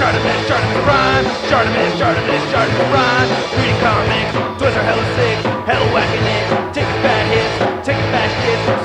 ShartimusPrime, ShartimusPrime. Reading comics, toys are hella sick, hella whacking it. Taking bad hits, taking back hits.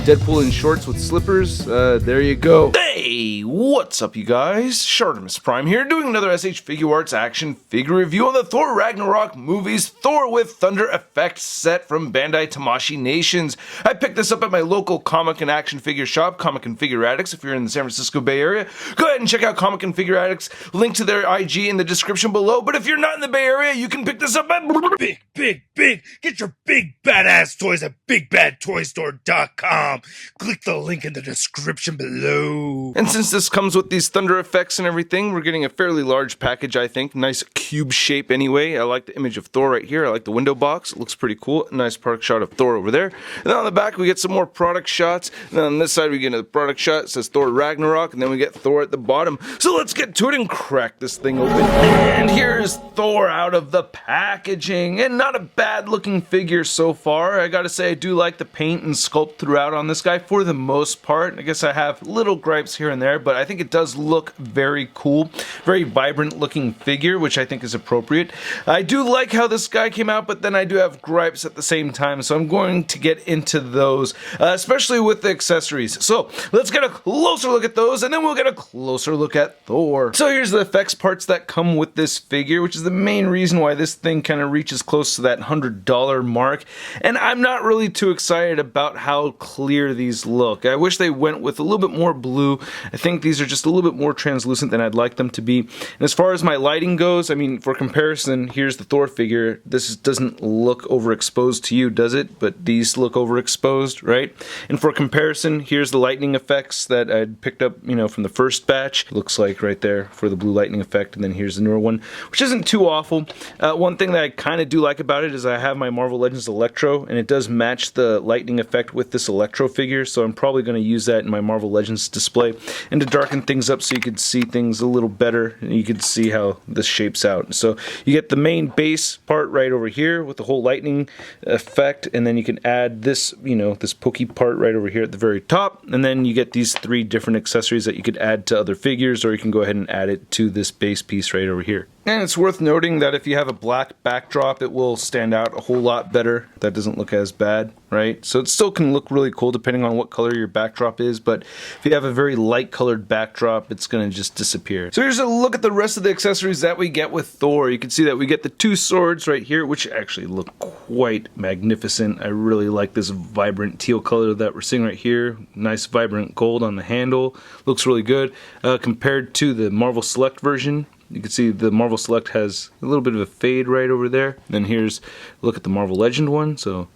Deadpool in shorts with slippers, there you go. Hey, what's up you guys? ShartimusPrime here, doing another SH Figuarts action figure review on the Thor Ragnarok movies Thor with Thunder Effect set from Bandai Tamashii Nations. I picked this up at my local comic and action figure shop, Comic and Figure Addicts. If you're in the San Francisco Bay Area, go ahead and check out Comic and Figure Addicts. Link to their IG in the description below, but if you're not in the Bay Area, you can pick this up at Big. Get your big badass toys at BigBadToyStore.com. Click the link in the description below. And since this comes with these thunder effects and everything, we're getting a fairly large package, I think. Nice cube shape anyway. I like the image of Thor right here. I like the window box. It looks pretty cool. Nice product shot of Thor over there. And then on the back, we get some more product shots. And then on this side, we get a product shot. It says Thor Ragnarok. And then we get Thor at the bottom. So let's get to it and crack this thing open. And here's Thor out of the packaging. And not a bad looking figure so far. I gotta say, I do like the paint and sculpt throughout on this guy for the most part. I guess I have little gripes here and there, but I think it does look very cool. Very vibrant looking figure, which I think is appropriate. I do like how this guy came out, but then I do have gripes at the same time, so I'm going to get into those, especially with the accessories. So let's get a closer look at those, and then we'll get a closer look at Thor. So here's the effects parts that come with this figure, which is the main reason why this thing kind of reaches close to that $100 mark, and I'm not really too excited about how clear these look. I wish they went with a little bit more blue. I think these are just a little bit more translucent than I'd like them to be. And as far as my lighting goes, I mean, for comparison, here's the Thor figure. This doesn't look overexposed to you, does it? But these look overexposed, right? And for comparison, here's the lightning effects that I'd picked up, you know, from the first batch. It looks like right there for the blue lightning effect, and then here's the newer one, which isn't too awful. One thing that I kind of do like about it is I have my Marvel Legends Electro, and it does match the lightning effect with this Electro figure, so I'm probably going to use that in my Marvel Legends display, and to darken things up so you could see things a little better, and you could see how this shapes out. So you get the main base part right over here with the whole lightning effect, and then you can add this, you know, this pokey part right over here at the very top, and then you get these three different accessories that you could add to other figures, or you can go ahead and add it to this base piece right over here. And it's worth noting that if you have a black backdrop, it will stand out a whole lot better. That doesn't look as bad, right? So it still can look really cool depending on what color your backdrop is, but if you have a very light colored backdrop, it's going to just disappear. So here's a look at the rest of the accessories that we get with Thor. You can see that we get the two swords right here, which actually look quite magnificent. I really like this vibrant teal color that we're seeing right here. Nice vibrant gold on the handle. Looks really good compared to the Marvel Select version. You can see the Marvel Select has a little bit of a fade right over there. Then here's a look at the Marvel Legend one. So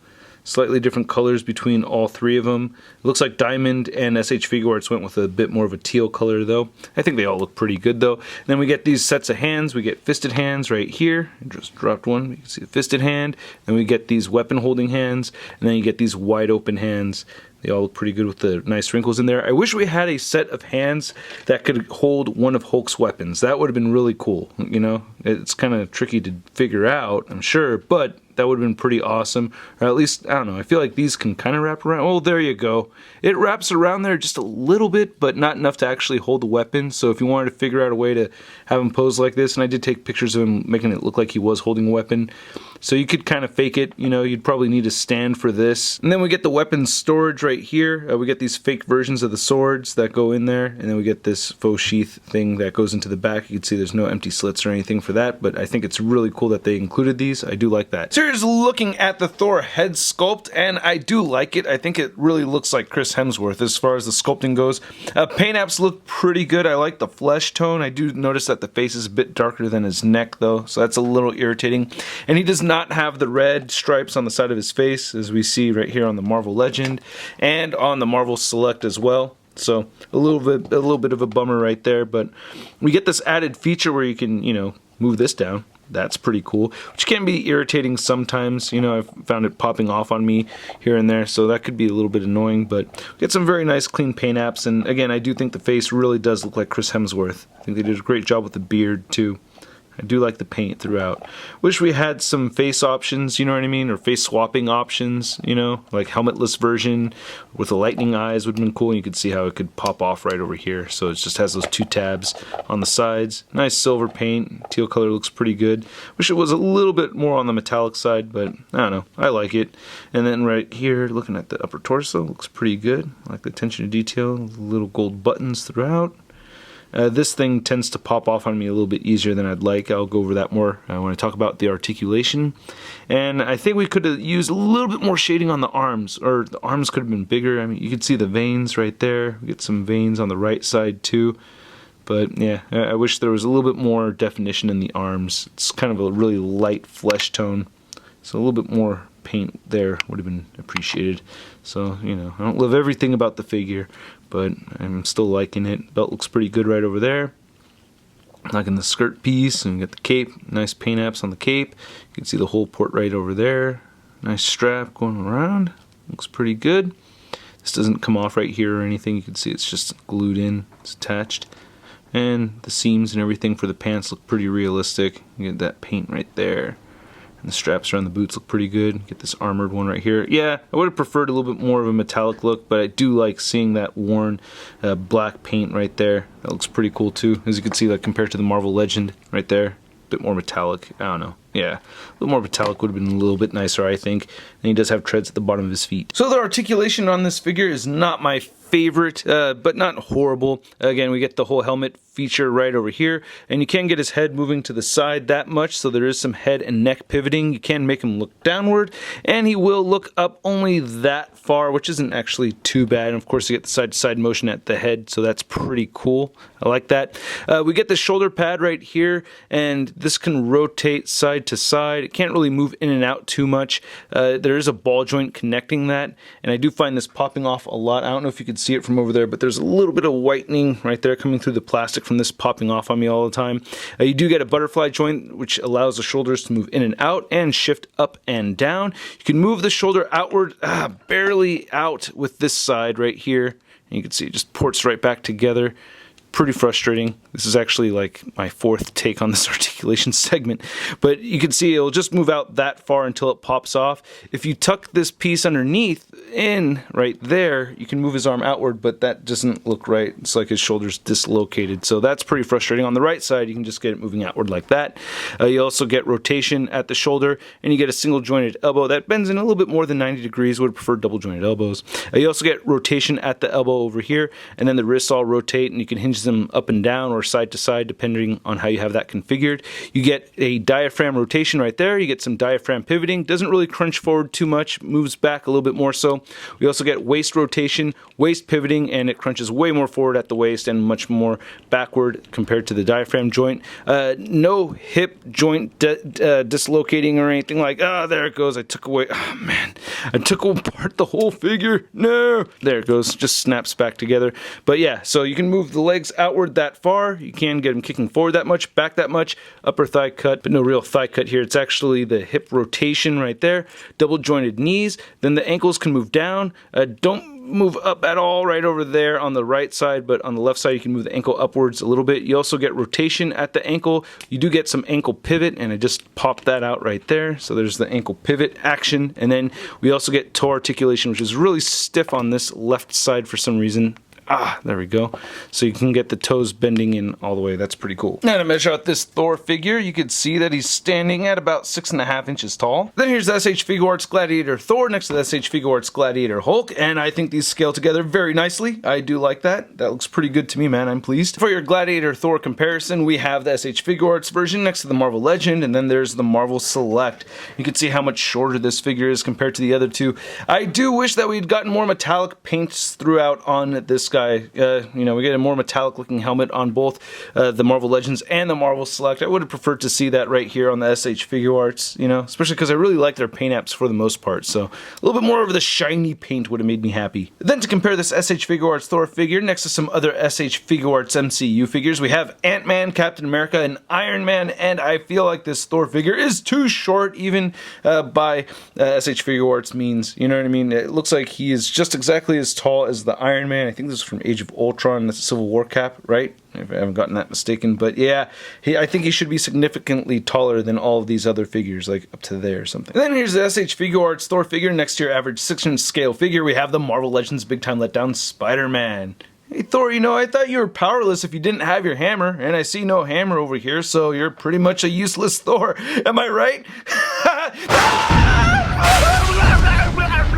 slightly different colors between all three of them. It looks like Diamond and SH Figuarts went with a bit more of a teal color though. I think they all look pretty good though. And then we get these sets of hands. We get fisted hands right here. I just dropped one. You can see the fisted hand. Then we get these weapon holding hands. And then you get these wide open hands. They all look pretty good with the nice wrinkles in there. I wish we had a set of hands that could hold one of Hulk's weapons. That would have been really cool, you know? It's kind of tricky to figure out, I'm sure, but that would have been pretty awesome. Or at least, I don't know, I feel like these can kind of wrap around. Oh, there you go. It wraps around there just a little bit, but not enough to actually hold the weapon. So if you wanted to figure out a way to have him pose like this, and I did take pictures of him making it look like he was holding a weapon, so you could kind of fake it, you know, you'd probably need a stand for this. And then we get the weapon storage right here. We get these fake versions of the swords that go in there, and then we get this faux sheath thing that goes into the back. You can see there's no empty slits or anything for that, but I think it's really cool that they included these. I do like that. So here's looking at the Thor head sculpt, and I do like it. I think it really looks like Chris Hemsworth as far as the sculpting goes. Paint apps look pretty good. I like the flesh tone. I do notice that the face is a bit darker than his neck though, so that's a little irritating. And he does not have the red stripes on the side of his face as we see right here on the Marvel Legend and on the Marvel Select as well. So a little bit of a bummer right there, but we get this added feature where you can, you know, move this down. That's pretty cool, which can be irritating sometimes. You know, I've found it popping off on me here and there, so that could be a little bit annoying, but we get some very nice clean paint apps, and again, I do think the face really does look like Chris Hemsworth. I think they did a great job with the beard too. I do like the paint throughout. Wish we had some face options, you know what I mean? Or face swapping options, you know? Like helmetless version with the lightning eyes would have been cool. And you could see how it could pop off right over here. So it just has those 2 tabs on the sides. Nice silver paint. Teal color looks pretty good. Wish it was a little bit more on the metallic side, but I don't know. I like it. And then right here, looking at the upper torso, looks pretty good. I like the attention to detail. Little gold buttons throughout. This thing tends to pop off on me a little bit easier than I'd like. I'll go over that more when I talk about the articulation. And I think we could have used a little bit more shading on the arms, or the arms could have been bigger. I mean, you could see the veins right there. We get some veins on the right side too. But yeah, I wish there was a little bit more definition in the arms. It's kind of a really light flesh tone, so a little bit more paint there would have been appreciated. So, you know, I don't love everything about the figure, but I'm still liking it. Belt looks pretty good right over there. Liking the skirt piece, and you got the cape. Nice paint apps on the cape. You can see the whole port right over there. Nice strap going around. Looks pretty good. This doesn't come off right here or anything. You can see it's just glued in. It's attached. And the seams and everything for the pants look pretty realistic. You get that paint right there. And the straps around the boots look pretty good. Get this armored one right here. Yeah, I would have preferred a little bit more of a metallic look, but I do like seeing that worn black paint right there. That looks pretty cool too. As you can see, like compared to the Marvel Legend right there. A bit more metallic. I don't know. Yeah, a little more metallic would have been a little bit nicer, I think. And he does have treads at the bottom of his feet. So the articulation on this figure is not my favorite, but not horrible. Again, we get the whole helmet feature right over here, and you can get his head moving to the side that much, so there is some head and neck pivoting. You can make him look downward, and he will look up only that far, which isn't actually too bad. And of course, you get the side-to-side motion at the head, so that's pretty cool. I like that. We get the shoulder pad right here, and this can rotate side to side. It can't really move in and out too much. There is a ball joint connecting that, and I do find this popping off a lot. I don't know if you can see it from over there, but there's a little bit of whitening right there coming through the plastic from this popping off on me all the time. You do get a butterfly joint, which allows the shoulders to move in and out and shift up and down. You can move the shoulder outward, barely out with this side right here. And you can see it just ports right back together. Pretty frustrating. This is actually like my 4th take on this articulation segment, but you can see it'll just move out that far until it pops off. If you tuck this piece underneath in right there, you can move his arm outward, but that doesn't look right. It's like his shoulder's dislocated, so that's pretty frustrating. On the right side, you can just get it moving outward like that. You also get rotation at the shoulder, and you get a single jointed elbow that bends in a little bit more than 90 degrees. Would have preferred double jointed elbows. You also get rotation at the elbow over here, and then the wrists all rotate, and you can hinge them up and down or side to side depending on how you have that configured. You get a diaphragm rotation right there. You get some diaphragm pivoting. Doesn't really crunch forward too much, moves back a little bit more so. We also get waist rotation, waist pivoting, and it crunches way more forward at the waist and much more backward compared to the diaphragm joint. No hip joint dislocating or anything like, there it goes. I took apart the whole figure. No. There it goes. Just snaps back together. But yeah, so you can move the legs outward that far. You can get him kicking forward that much, back that much, upper thigh cut, but no real thigh cut here. It's actually the hip rotation right there. Double jointed knees. Then the ankles can move down. Don't move up at all right over there on the right side, but on the left side you can move the ankle upwards a little bit. You also get rotation at the ankle. You do get some ankle pivot, and I just popped that out right there. So there's the ankle pivot action, and then we also get toe articulation, which is really stiff on this left side for some reason. There we go. So you can get the toes bending in all the way. That's pretty cool. Now to measure out this Thor figure, you can see that he's standing at about 6.5 inches tall. Then here's the SH Figuarts Gladiator Thor next to the SH Figuarts Gladiator Hulk, and I think these scale together very nicely. I do like that. That looks pretty good to me, man. I'm pleased. For your Gladiator Thor comparison, we have the SH Figuarts version next to the Marvel Legend, and then there's the Marvel Select. You can see how much shorter this figure is compared to the other two. I do wish that we'd gotten more metallic paints throughout on this guy. We get a more metallic looking helmet on both the Marvel Legends and the Marvel Select. I would have preferred to see that right here on the SH Figuarts, especially because I really like their paint apps for the most part. So a little bit more of the shiny paint would have made me happy. Then to compare this SH Figuarts Thor figure next to some other SH Figuarts MCU figures, we have Ant-Man, Captain America, and Iron Man, and I feel like this Thor figure is too short even by SH Figuarts means, you know what I mean? It looks like he is just exactly as tall as the Iron Man. I think this from Age of Ultron, that's a Civil War cap, right? If I haven't gotten that mistaken. But yeah, I think he should be significantly taller than all of these other figures, like up to there or something. And then here's the SH Figuarts Thor figure. Next to your average 6-inch scale figure, we have the Marvel Legends Big Time Letdown Spider-Man. Hey Thor, you know, I thought you were powerless if you didn't have your hammer, and I see no hammer over here, so you're pretty much a useless Thor. Am I right?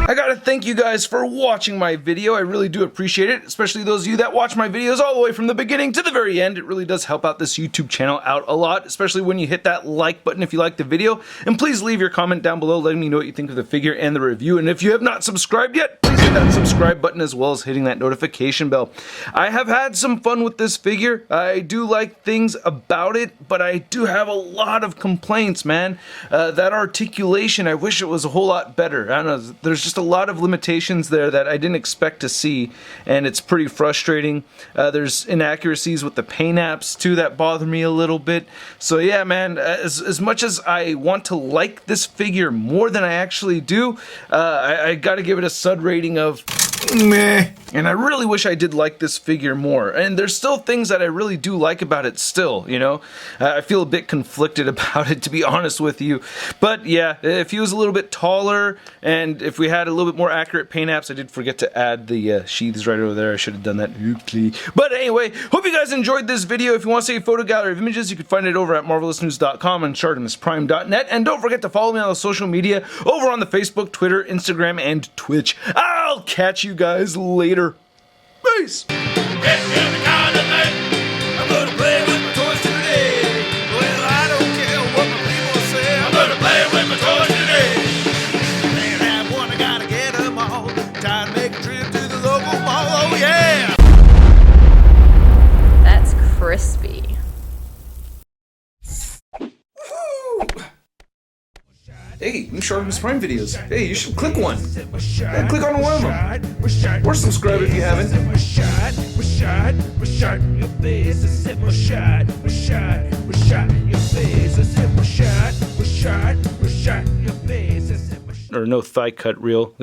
I gotta thank you guys for watching my video. I really do appreciate it, especially those of you that watch my videos all the way from the beginning to the very end. It really does help out this YouTube channel out a lot, especially when you hit that like button if you like the video. And please leave your comment down below letting me know what you think of the figure and the review. And if you have not subscribed yet, please hit that subscribe button as well as hitting that notification bell. I have had some fun with this figure. I do like things about it, but I do have a lot of complaints, man. That articulation, I wish it was a whole lot better. I don't know, there's just a lot of limitations there that I didn't expect to see, and it's pretty frustrating. There's inaccuracies with the paint apps too that bother me a little bit. So yeah, man, as much as I want to like this figure more than I actually do, I gotta give it a SUD rating of meh. And I really wish I did like this figure more. And there's still things that I really do like about it still, you know? I feel a bit conflicted about it, to be honest with you. But yeah, if he was a little bit taller, and if we had a little bit more accurate paint apps, I did forget to add the sheaths right over there. I should have done that. But anyway, hope you guys enjoyed this video. If you want to see a photo gallery of images, you can find it over at marvelousnews.com and ShartimusPrime.net. And don't forget to follow me on the social media over on the Facebook, Twitter, Instagram, and Twitch. I'll catch you guys later. Peace. I'm gonna play with my toys today. Well, I don't care what my people say. I'm gonna play with my toys today. Can't have one, I gotta get them all. Time to make a trip to the local mall. Oh yeah. That's crispy. Hey, I'm ShartimusPrime videos. Hey, you should click one. Yeah, click on one of them. Or subscribe if you haven't. Or no thigh cut reel.